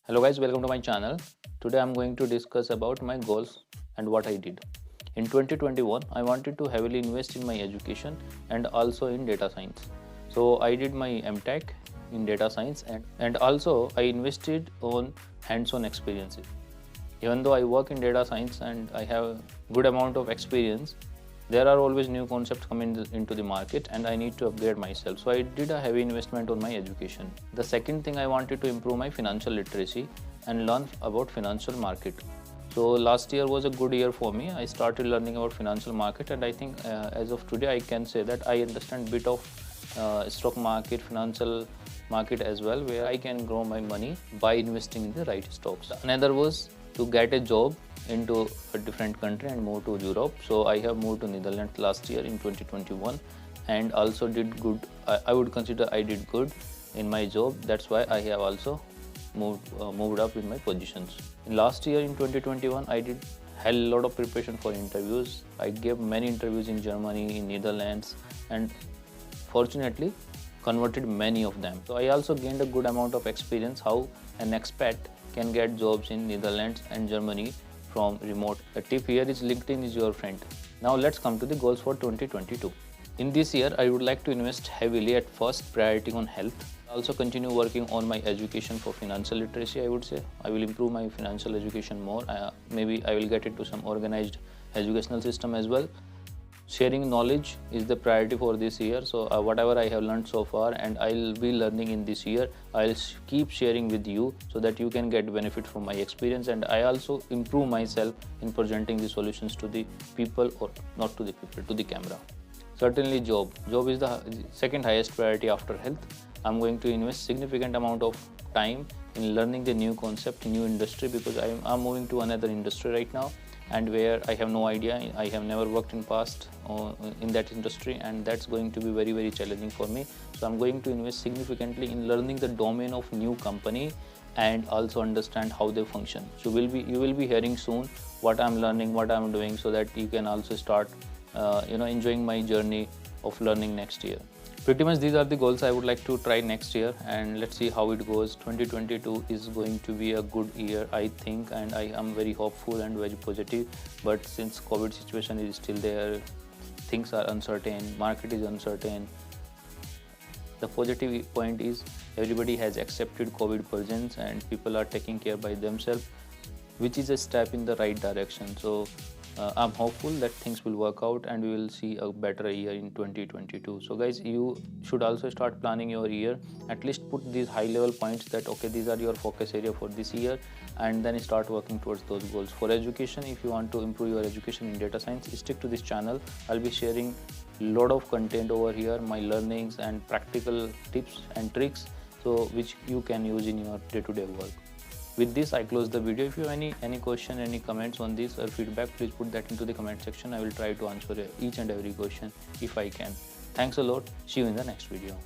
Hello guys, welcome to my channel. Today I'm going to discuss about my goals and what I did. In 2021, I wanted to heavily invest in my education and also in data science. So I did my MTech in data science and also I invested on hands-on experiences. Even though I work in data science and I have good amount of experience, there are always new concepts coming into the market and I need to upgrade myself. So I did a heavy investment on my education. The second thing, I wanted to improve my financial literacy and learn about financial market. So last year was a good year for me. I started learning about financial market and I think as of today I can say that I understand bit of stock market, financial market as well, where I can grow my money by investing in the right stocks. Another was to get a job into a different country and move to Europe. So I have moved to Netherlands last year in 2021 and also did good. I would consider I did good in my job. That's why I have also moved up in my positions. In last year in 2021, I did a lot of preparation for interviews. I gave many interviews in Germany, in Netherlands, and fortunately converted many of them. So I also gained a good amount of experience how an expat can get jobs in Netherlands and Germany from remote. The tip here is LinkedIn is your friend. Now let's come to the goals for 2022. In this year, I would like to invest heavily at first priority on health. Also continue working on my education for financial literacy, I would say. I will improve my financial education more. Maybe I will get into some organized educational system as well. Sharing knowledge is the priority for this year. So whatever I have learned so far and I'll be learning in this year, I'll keep sharing with you so that you can get benefit from my experience, and I also improve myself in presenting the solutions to the people, or not to the people, to the camera. Certainly job is the second highest priority after health. I'm going to invest significant amount of time in learning the new concept, new industry, because I'm moving to another industry right now, and where I have no idea. I have never worked in past in that industry, and that's going to be very challenging for me. So I'm going to invest significantly in learning the domain of new company and also understand how they function. So you will be hearing soon what I'm learning, what I'm doing, so that you can also start enjoying my journey of learning next year. Pretty much these are the goals I would like to try next year, and let's see how it goes. 2022 is going to be a good year, I think, and I am very hopeful and very positive. But since COVID situation is still there, things are uncertain, market is uncertain. The positive point is everybody has accepted COVID presence and people are taking care by themselves, which is a step in the right direction. So I'm hopeful that things will work out and we will see a better year in 2022. So guys, you should also start planning your year. At least put these high level points that okay, these are your focus area for this year, and then start working towards those goals. For education, if you want to improve your education in data science, stick to this channel. I'll be sharing a lot of content over here, my learnings and practical tips and tricks, so which you can use in your day-to-day work. With this, I close the video. If you have any question, any comments on this or feedback, please put that into the comment section. I will try to answer each and every question if I can. Thanks a lot. See you in the next video.